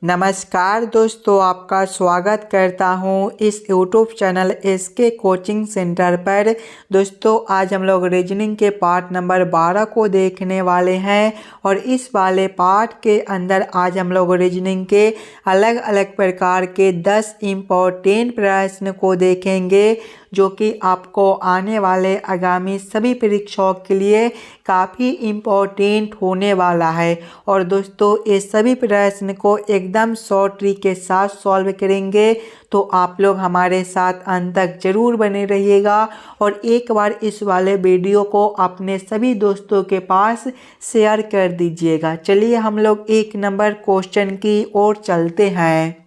नमस्कार दोस्तों, आपका स्वागत करता हूं इस YouTube channel S K coaching centre पर। दोस्तों, आज हम लोग रीजनिंग के पार्ट नंबर 12 को देखने वाले हैं और इस वाले पार्ट के अंदर आज हम लोग रीजनिंग के अलग अलग प्रकार के 10 इम्पोर्टेंट प्रश्न को देखेंगे जो कि आपको आने वाले आगामी सभी परीक्षाओं के लिए काफ़ी इम्पोर्टेंट होने वाला है। और दोस्तों, ये सभी प्रश्न को एकदम शॉर्ट ट्रिक के साथ सॉल्व करेंगे, तो आप लोग हमारे साथ अंत तक जरूर बने रहिएगा और एक बार इस वाले वीडियो को अपने सभी दोस्तों के पास शेयर कर दीजिएगा। चलिए हम लोग 1 नंबर क्वेश्चन की ओर चलते हैं।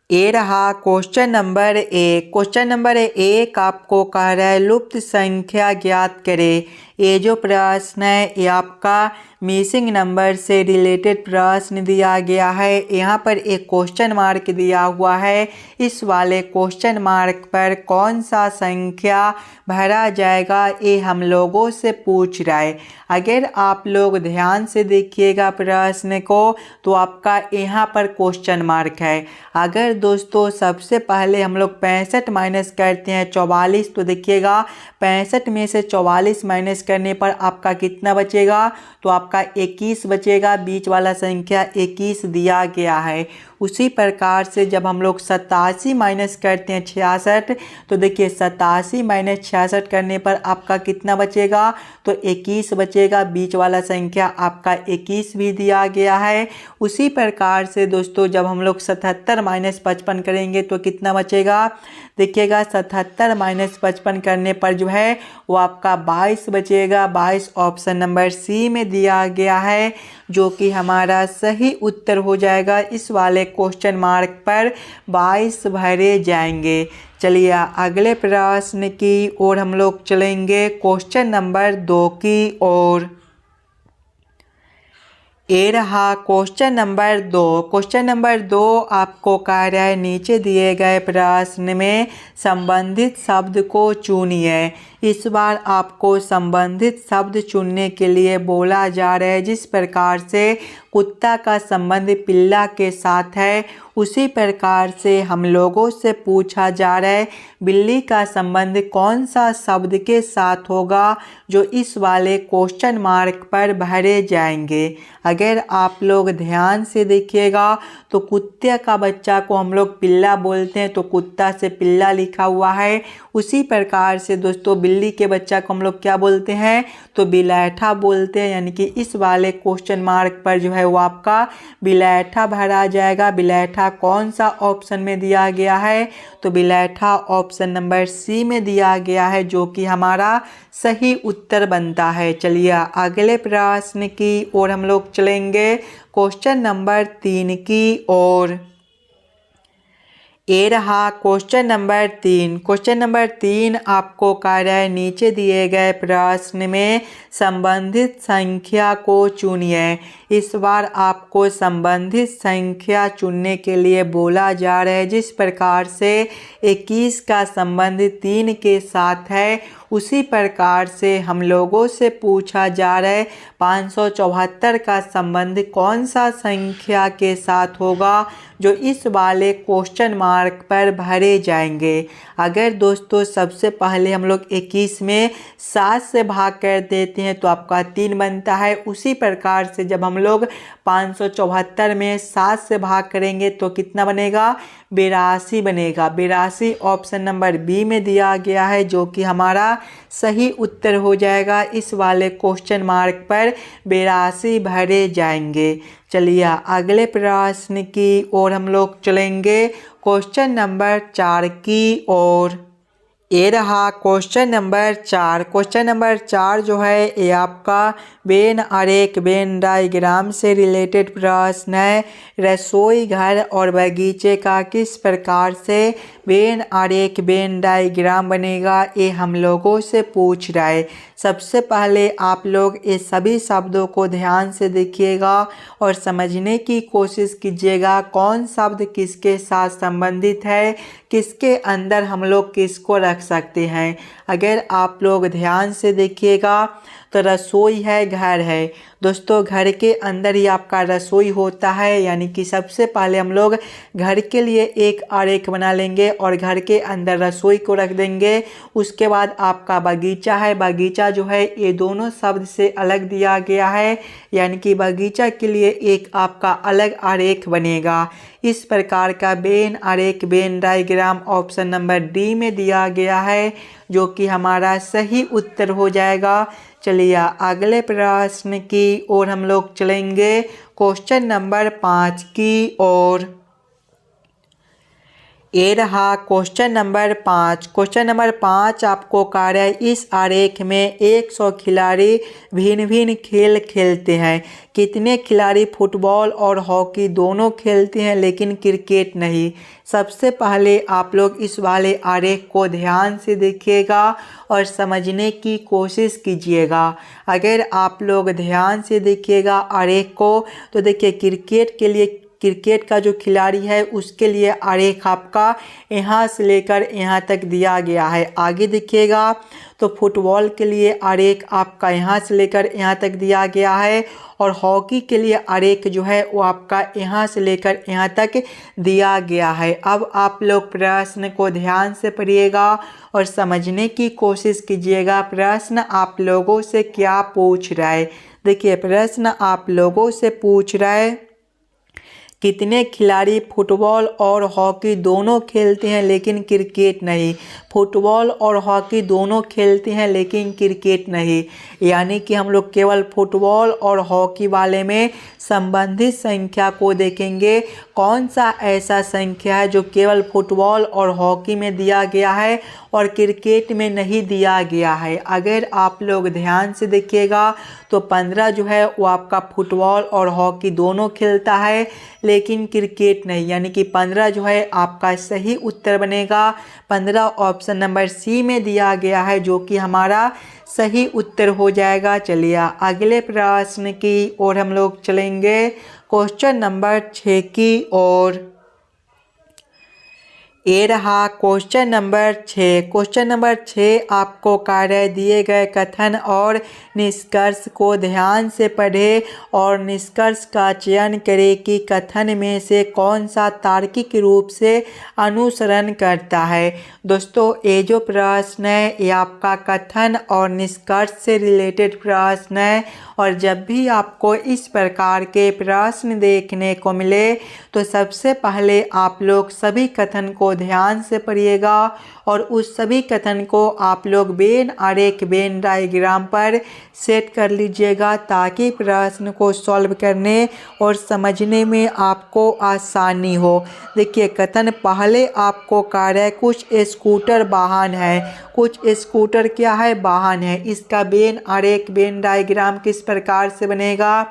ये रहा क्वेश्चन नंबर 1। क्वेश्चन नंबर 1 आपको कह रहा है लुप्त संख्या ज्ञात करें। ये जो प्रश्न है ये आपका मिसिंग नंबर से रिलेटेड प्रश्न दिया गया है। यहाँ पर एक क्वेश्चन मार्क दिया हुआ है। इस वाले क्वेश्चन मार्क पर कौन सा संख्या भरा जाएगा ये हम लोगों से पूछ रहा है। अगर आप लोग ध्यान से देखिएगा प्रश्न को तो आपका यहाँ पर क्वेश्चन मार्क है। अगर दोस्तों सबसे पहले हम लोग 65 माइनस करते हैं 44, तो देखिएगा 65 में से 44 माइनस करने पर आपका कितना बचेगा, तो आपका 21 बचेगा। बीच वाला संख्या 21 दिया गया है। उसी प्रकार से जब हम लोग 87 माइनस करते हैं 66, तो देखिए 87 माइनस 66 करने पर आपका कितना बचेगा, तो 21 बचेगा। बीच वाला संख्या आपका 21 भी दिया गया है। उसी प्रकार से दोस्तों जब हम लोग 77 माइनस 55 करेंगे तो कितना बचेगा, देखिएगा 77 माइनस 55 करने पर जो है वो आपका 22 बचेगा। 22 ऑप्शन नंबर सी में दिया गया है जो कि हमारा सही उत्तर हो जाएगा। इस वाले क्वेश्चन मार्क पर 22 भरे जाएंगे। चलिए अगले प्रश्न की ओर हम लोग चलेंगे, क्वेश्चन नंबर 2 की ओर। ये रहा क्वेश्चन नंबर 2। क्वेश्चन नंबर 2 आपको कह रहा है नीचे दिए गए प्रश्न में संबंधित शब्द को चुनिए। इस बार आपको संबंधित शब्द चुनने के लिए बोला जा रहा है। जिस प्रकार से कुत्ता का संबंध पिल्ला के साथ है, उसी प्रकार से हम लोगों से पूछा जा रहा है बिल्ली का संबंध कौन सा शब्द के साथ होगा, जो इस वाले क्वेश्चन मार्क पर भरे जाएंगे। अगर आप लोग ध्यान से देखिएगा तो कुत्ते का बच्चा को हम लोग पिल्ला बोलते हैं, तो कुत्ता से पिल्ला लिखा हुआ है। उसी प्रकार से दोस्तों बिल्ली के बच्चा को हम लोग क्या बोलते हैं, तो बिलैठा बोलते हैं। यानी कि इस वाले क्वेश्चन मार्क पर जो है वो आपका बिलैठा भरा जाएगा। बिलैठा कौन सा ऑप्शन में दिया गया है, तो बिलैठा ऑप्शन नंबर सी में दिया गया है जो कि हमारा सही उत्तर बनता है। चलिए अगले प्रश्न की ओर हम लोग चलेंगे, क्वेश्चन नंबर 3 की ओर। ये रहा क्वेश्चन नंबर 3। क्वेश्चन नंबर 3 आपको कह रहा है नीचे दिए गए प्रश्न में संबंधित संख्या को चुनिए। इस बार आपको संबंधित संख्या चुनने के लिए बोला जा रहा है। जिस प्रकार से 21 का संबंध 3 के साथ है, उसी प्रकार से हम लोगों से पूछा जा रहा है 574 का संबंध कौन सा संख्या के साथ होगा, जो इस वाले क्वेश्चन मार्क पर भरे जाएंगे। अगर दोस्तों सबसे पहले हम लोग 21 में 7 से भाग कर देते हैं तो आपका 3 बनता है। उसी प्रकार से जब हम लोग 574 में 7 से भाग करेंगे तो कितना बनेगा, 82 बनेगा। 82 ऑप्शन नंबर बी में दिया गया है जो कि हमारा सही उत्तर हो जाएगा। इस वाले क्वेश्चन मार्क पर 82 भरे जाएंगे। चलिए अगले प्रश्न की ओर हम लोग चलेंगे, क्वेश्चन नंबर 4 की ओर। ये रहा क्वेश्चन नंबर 4। क्वेश्चन नंबर 4 जो है ये आपका वेन आरेख वेन डायग्राम से रिलेटेड प्रश्न है। रसोई घर और बगीचे का किस प्रकार से वेन आरेख वेन डायग्राम बनेगा, ये हम लोगों से पूछ रहा है। सबसे पहले आप लोग इस सभी शब्दों को ध्यान से देखिएगा और समझने की कोशिश कीजिएगा कौन शब्द किसके साथ संबंधित है, किसके अंदर हम लोग किसको रख सकते हैं। अगर आप लोग ध्यान से देखिएगा तो रसोई है, घर है। दोस्तों घर के अंदर ही आपका रसोई होता है, यानी कि सबसे पहले हम लोग घर के लिए एक आरेख बना लेंगे और घर के अंदर रसोई को रख देंगे। उसके बाद आपका बगीचा है, बगीचा जो है ये दोनों शब्द से अलग दिया गया है, यानी कि बगीचा के लिए एक आपका अलग आरेख बनेगा। इस प्रकार का वेन आरेख, Venn diagram option number D में दिया गया है, जो कि हमारा सही उत्तर हो जाएगा। चलिए अगले प्रश्न की ओर हम लोग चलेंगे, क्वेश्चन नंबर 5 की ओर। ये रहा क्वेश्चन नंबर 5। क्वेश्चन नंबर 5 आपको कह रहा है इस आरेख में 100 खिलाड़ी भिन्न भिन्न खेल खेलते हैं। कितने खिलाड़ी फुटबॉल और हॉकी दोनों खेलते हैं लेकिन क्रिकेट नहीं। सबसे पहले आप लोग इस वाले आरेख को ध्यान से देखिएगा और समझने की कोशिश कीजिएगा। अगर आप लोग ध्यान से देखिएगा आरेख को तो देखिए क्रिकेट का जो खिलाड़ी है उसके लिए आरेख आपका यहाँ से लेकर यहाँ तक दिया गया है। आगे देखिएगा तो फुटबॉल के लिए आरेख आपका यहाँ से लेकर यहाँ तक दिया गया है और हॉकी के लिए आरेख जो है वो आपका यहाँ से लेकर यहाँ तक दिया गया है। अब आप लोग प्रश्न को ध्यान से पढ़िएगा और समझने की कोशिश कीजिएगा प्रश्न आप लोगों से क्या पूछ रहा है। देखिए प्रश्न आप लोगों से पूछ रहा है कितने खिलाड़ी फुटबॉल और हॉकी दोनों खेलते हैं लेकिन क्रिकेट नहीं। फुटबॉल और हॉकी दोनों खेलते हैं लेकिन क्रिकेट नहीं, यानी कि हम लोग केवल फुटबॉल और हॉकी वाले में संबंधित संख्या को देखेंगे। कौन सा ऐसा संख्या है जो केवल फुटबॉल और हॉकी में दिया गया है और क्रिकेट में नहीं दिया गया है। अगर आप लोग ध्यान से देखिएगा तो 15 जो है वो आपका फुटबॉल और हॉकी दोनों खेलता है लेकिन क्रिकेट नहीं, यानी कि 15 जो है आपका सही उत्तर बनेगा। 15 ऑप्शन नंबर सी में दिया गया है जो कि हमारा सही उत्तर हो जाएगा। चलिए अगले प्रश्न की ओर हम लोग चलेंगे, क्वेश्चन नंबर 6 की ओर। ये रहा क्वेश्चन नंबर 6। क्वेश्चन नंबर 6 आपको कार्य दिए गए कथन और निष्कर्ष को ध्यान से पढ़ें और निष्कर्ष का चयन करें कि कथन में से कौन सा तार्किक रूप से अनुसरण करता है। दोस्तों ये जो प्रश्न है ये आपका कथन और निष्कर्ष से रिलेटेड प्रश्न है और जब भी आपको इस प्रकार के प्रश्न देखने को मिले तो सबसे पहले आप लोग सभी कथन को ध्यान से पढ़िएगा और उस सभी कथन को आप लोग वेन आरेख, वेन डायग्राम पर सेट कर लीजिएगा ताकि प्रश्न को सॉल्व करने और समझने में आपको आसानी हो। देखिए कथन पहले आपको कार्य कुछ स्कूटर वाहन है, कुछ स्कूटर क्या है, वाहन है। इसका वेन आरेख, वेन डायग्राम किस प्रकार से बनेगा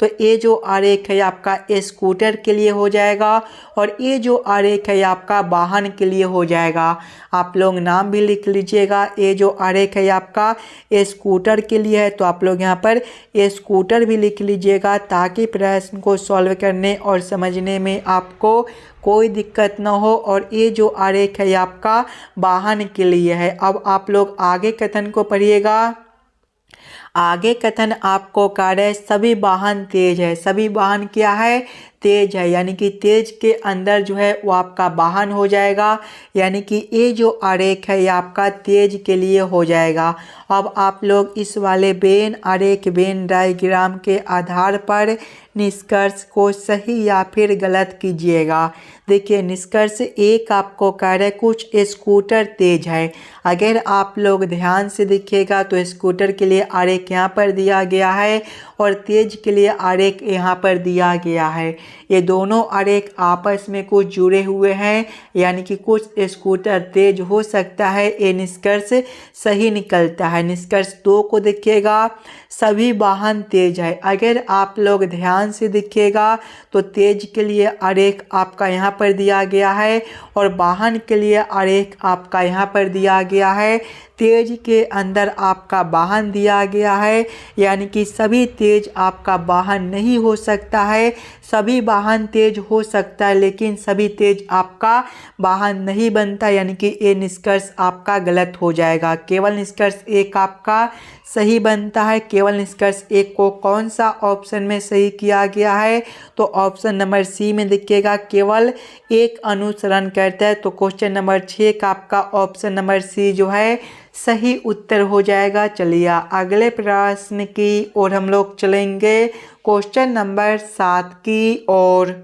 तो ये जो आरेख है आपका स्कूटर के लिए हो जाएगा और ये जो आरेख है आपका वाहन के लिए हो जाएगा। आप लोग नाम भी लिख लीजिएगा। ये जो आरेख है आपका स्कूटर के लिए है तो आप लोग यहाँ पर स्कूटर भी लिख लीजिएगा ताकि प्रश्न को सॉल्व करने और समझने में आपको कोई दिक्कत ना हो। और ये जो आरेख है आपका वाहन के लिए है। अब आप लोग आगे कथन को पढ़िएगा। आगे कथन आपको कार्य सभी वाहन तेज है। सभी वाहन क्या है, तेज है, यानी कि तेज के अंदर जो है वो आपका वाहन हो जाएगा, यानी कि ये जो आरेख है ये आपका तेज के लिए हो जाएगा। अब आप लोग इस वाले वेन आरेख, वेन डायग्राम के आधार पर निष्कर्ष को सही या फिर गलत कीजिएगा। देखिए निष्कर्ष एक आपको कह रहे कुछ स्कूटर तेज है। अगर आप लोग ध्यान से देखिएगा तो स्कूटर के लिए आरेख यहाँ पर दिया गया है और तेज के लिए आरेख यहाँ पर दिया गया है। ये दोनों आरेख आपस में कुछ जुड़े हुए हैं, यानी कि कुछ स्कूटर तेज हो सकता है। ये निष्कर्ष सही निकलता है। निष्कर्ष 2 को देखिएगा, सभी वाहन तेज है। अगर आप लोग ध्यान से देखिएगा तो तेज के लिए आरेख आपका यहाँ पर दिया गया है और वाहन के लिए आरेख आपका यहाँ पर दिया गया है। तेज के अंदर आपका वाहन दिया गया है, यानी कि सभी तेज आपका वाहन नहीं हो सकता है। सभी वाहन तेज हो सकता है लेकिन सभी तेज आपका वाहन नहीं बनता, यानी कि ये निष्कर्ष आपका गलत हो जाएगा। केवल निष्कर्ष एक आपका सही बनता है। केवल निष्कर्ष एक को कौन सा ऑप्शन में सही किया गया है, तो ऑप्शन नंबर सी में दिखेगा केवल एक अनुसरण करता है। तो क्वेश्चन नंबर 6 का आपका ऑप्शन नंबर सी जो है सही उत्तर हो जाएगा। चलिए अगले प्रश्न की ओर हम लोग चलेंगे, क्वेश्चन नंबर 7 की ओर।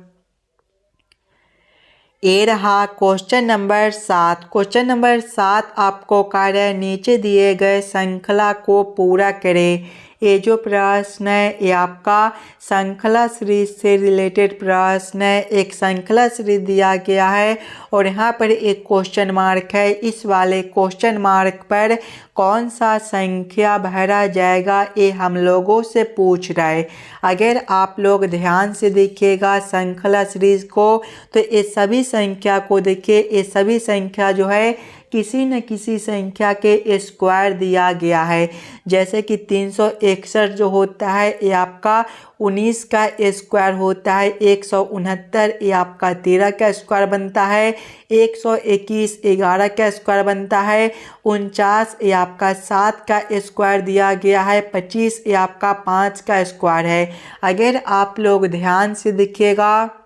ये रहा क्वेश्चन नंबर 7। क्वेश्चन नंबर 7 आपको कार्य नीचे दिए गए श्रृंखला को पूरा करें। ये जो प्रश्न है ये आपका श्रृंखला सीरीज से रिलेटेड प्रश्न है। एक श्रृंखला सीरीज दिया गया है और यहाँ पर एक क्वेश्चन मार्क है। इस वाले क्वेश्चन मार्क पर कौन सा संख्या भरा जाएगा ये हम लोगों से पूछ रहा है। अगर आप लोग ध्यान से देखिएगा श्रृंखला सीरीज को, तो ये सभी संख्या को देखिए, ये सभी संख्या जो है किसी न किसी संख्या के स्क्वायर दिया गया है। जैसे कि 361 जो होता है ये आपका 19 का स्क्वायर होता है। 169 ये आपका 13 का स्क्वायर बनता है। 121 11 का स्क्वायर बनता है। 49 ये आपका 7 का स्क्वायर दिया गया है। 25 ये आपका 5 का स्क्वायर है। अगर आप लोग ध्यान से देखिएगा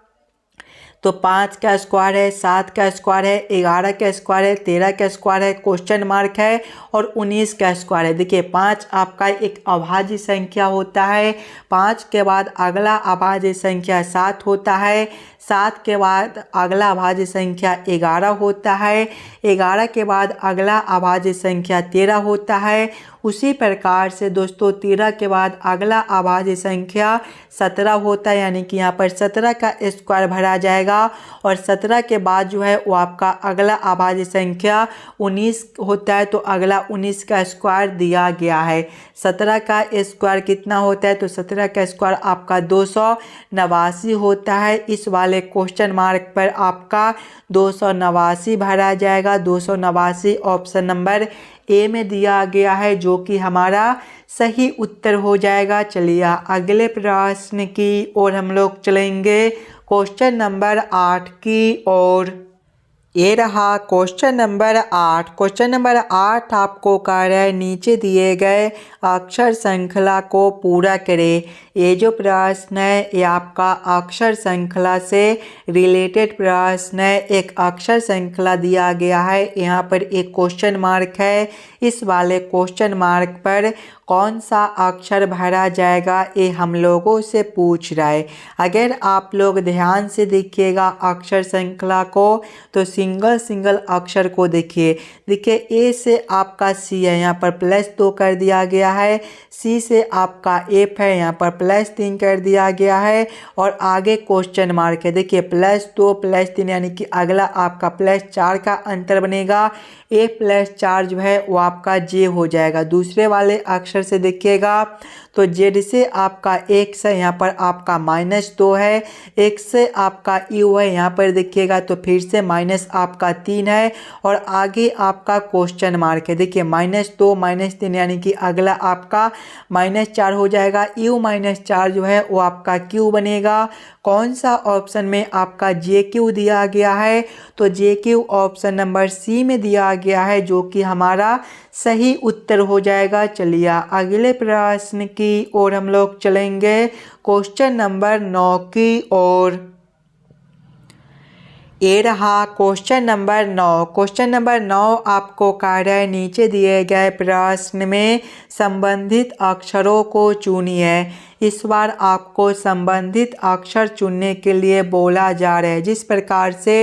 तो 5 का स्क्वायर है, 7 का स्क्वायर है, 11 का स्क्वायर है, 13 का स्क्वायर है, क्वेश्चन मार्क है और 19 का स्क्वायर है। देखिए 5 आपका एक अभाज्य संख्या होता है। 5 के बाद अगला अभाज्य संख्या 7 होता है। 7 के बाद अगला अभाज्य संख्या 11 होता है। 11 के बाद अगला अभाज्य संख्या 13 होता है। उसी प्रकार से दोस्तों 13 के बाद अगला अभाज्य संख्या 17 होता है, यानी कि यहाँ पर 17 का स्क्वायर भरा जाएगा। और 17 के बाद जो है वो आपका अगला अभाज्य संख्या 19 होता है, तो अगला 19 का स्क्वायर दिया गया है। 17 का स्क्वायर कितना होता है, तो 17 का स्क्वायर आपका 289 होता है। इस वाले क्वेश्चन मार्क पर आपका 289 भरा जाएगा। 289 ऑप्शन नंबर ए में दिया गया है, जो कि हमारा सही उत्तर हो जाएगा। चलिए अगले प्रश्न की ओर हम लोग चलेंगे, क्वेश्चन नंबर 8 की ओर। ये रहा क्वेश्चन नंबर 8। क्वेश्चन नंबर 8 आपको कार्य नीचे दिए गए अक्षर श्रृंखला को पूरा करें। ये जो प्रश्न है ये आपका अक्षर श्रृंखला से रिलेटेड प्रश्न है। एक अक्षर श्रृंखला दिया गया है, यहाँ पर एक क्वेश्चन मार्क है। इस वाले क्वेश्चन मार्क पर कौन सा अक्षर भरा जाएगा ये हम लोगों से पूछ रहा है। अगर आप लोग ध्यान से देखिएगा अक्षर श्रृंखला को, तो सिंगल अक्षर को देखिए। देखिए ए से आपका सी है, यहाँ पर +2 कर दिया गया है। सी से आपका एफ है, यहाँ पर +3 कर दिया गया है। और आगे क्वेश्चन मार्क है। देखिए +2 +3 यानी कि अगला आपका +4 का अंतर बनेगा। ए +4 जो है वो आपका जे हो जाएगा। दूसरे वाले अक्षर से देखिएगा तो जेड से आपका x है, यहाँ पर आपका -2 है। x से आपका यू है, यहाँ पर देखिएगा तो फिर से माइनस आपका 3 है। और आगे आपका क्वेश्चन मार्क है। देखिए -2 -3 यानी कि अगला आपका -4 हो जाएगा। यू -4 जो है वो आपका क्यू बनेगा। कौन सा ऑप्शन में आपका जे क्यू दिया गया है, तो जे क्यू ऑप्शन नंबर सी में दिया गया है, जो कि हमारा सही उत्तर हो जाएगा। चलिए अगले प्रश्न की ओर हम लोग चलेंगे, क्वेश्चन नंबर 9 की ओर। ये रहा क्वेश्चन नंबर 9। क्वेश्चन नंबर 9 आपको कार्य नीचे दिए गए प्रश्न में संबंधित अक्षरों को चुनिए। इस बार आपको संबंधित अक्षर चुनने के लिए बोला जा रहा है। जिस प्रकार से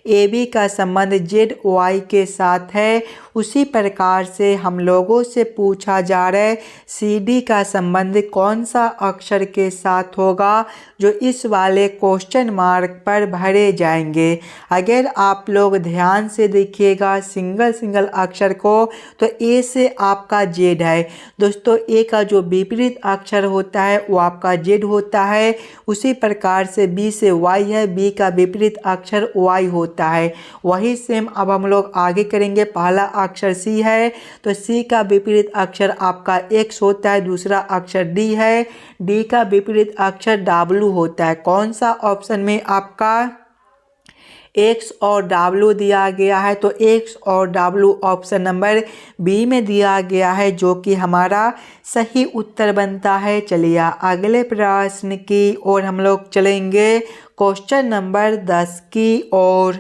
ए बी का संबंध जेड वाई के साथ है, उसी प्रकार से हम लोगों से पूछा जा रहा है सी डी का संबंध कौन सा अक्षर के साथ होगा, जो इस वाले क्वेश्चन मार्क पर भरे जाएंगे। अगर आप लोग ध्यान से देखिएगा सिंगल अक्षर को, तो ए से आपका जेड है। दोस्तों ए का जो विपरीत अक्षर होता है वो आपका जेड होता है। उसी प्रकार से बी से वाई है, बी का विपरीत अक्षर वाई होता है। वही सेम अब हम लोग आगे करेंगे। पहला अक्षर सी है तो सी का विपरीत अक्षर आपका एक्स होता है, दूसरा अक्षर डी है, डी का विपरीत अक्षर डब्लू होता है। कौन सा ऑप्शन में आपका एक्स और डब्लू दिया गया है? तो एक्स और डब्लू ऑप्शन नंबर बी में दिया गया है, जो कि हमारा सही उत्तर बनता है। चलिए अगले प्रश्न की ओर हम लोग चलेंगे, क्वेश्चन नंबर 10 की ओर।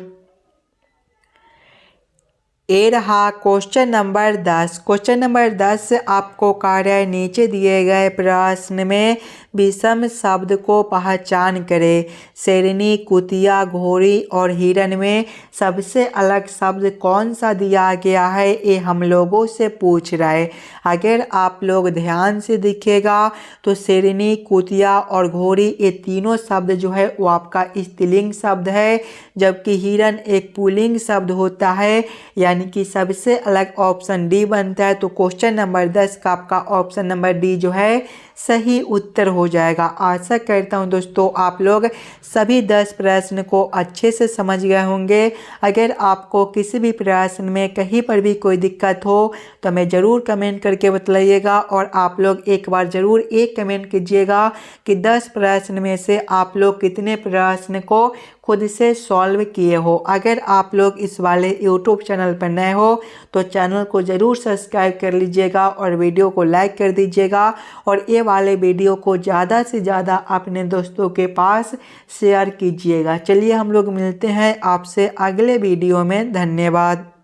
ये रहा क्वेश्चन नंबर 10। क्वेश्चन नंबर 10 आपको कार्य नीचे दिए गए प्रश्न में विषम शब्द को पहचान करें। शेरनी, कुतिया, घोड़ी और हिरण में सबसे अलग शब्द कौन सा दिया गया है, ये हम लोगों से पूछ रहा है। अगर आप लोग ध्यान से दिखेगा तो शेरनी, कुतिया और घोड़ी ये तीनों शब्द जो है वो आपका स्त्रीलिंग शब्द है, जबकि हिरण एक पुल्लिंग शब्द होता है, यानी कि सबसे अलग ऑप्शन डी बनता है। तो क्वेश्चन नंबर 10 का आपका ऑप्शन नंबर डी जो है सही उत्तर हो जाएगा। आशा करता हूं दोस्तों आप लोग सभी 10 प्रश्न को अच्छे से समझ गए होंगे। अगर आपको किसी भी प्रश्न में कहीं पर भी कोई दिक्कत हो तो हमें ज़रूर कमेंट करके बताइएगा, और आप लोग एक बार ज़रूर एक कमेंट कीजिएगा कि 10 प्रश्न में से आप लोग कितने प्रश्न को खुद से सॉल्व किए हो। अगर आप लोग इस वाले यूट्यूब चैनल पर नए हो तो चैनल को ज़रूर सब्सक्राइब कर लीजिएगा और वीडियो को लाइक कर दीजिएगा, और ये वाले वीडियो को ज़्यादा से ज़्यादा अपने दोस्तों के पास शेयर कीजिएगा। चलिए हम लोग मिलते हैं आपसे अगले वीडियो में। धन्यवाद।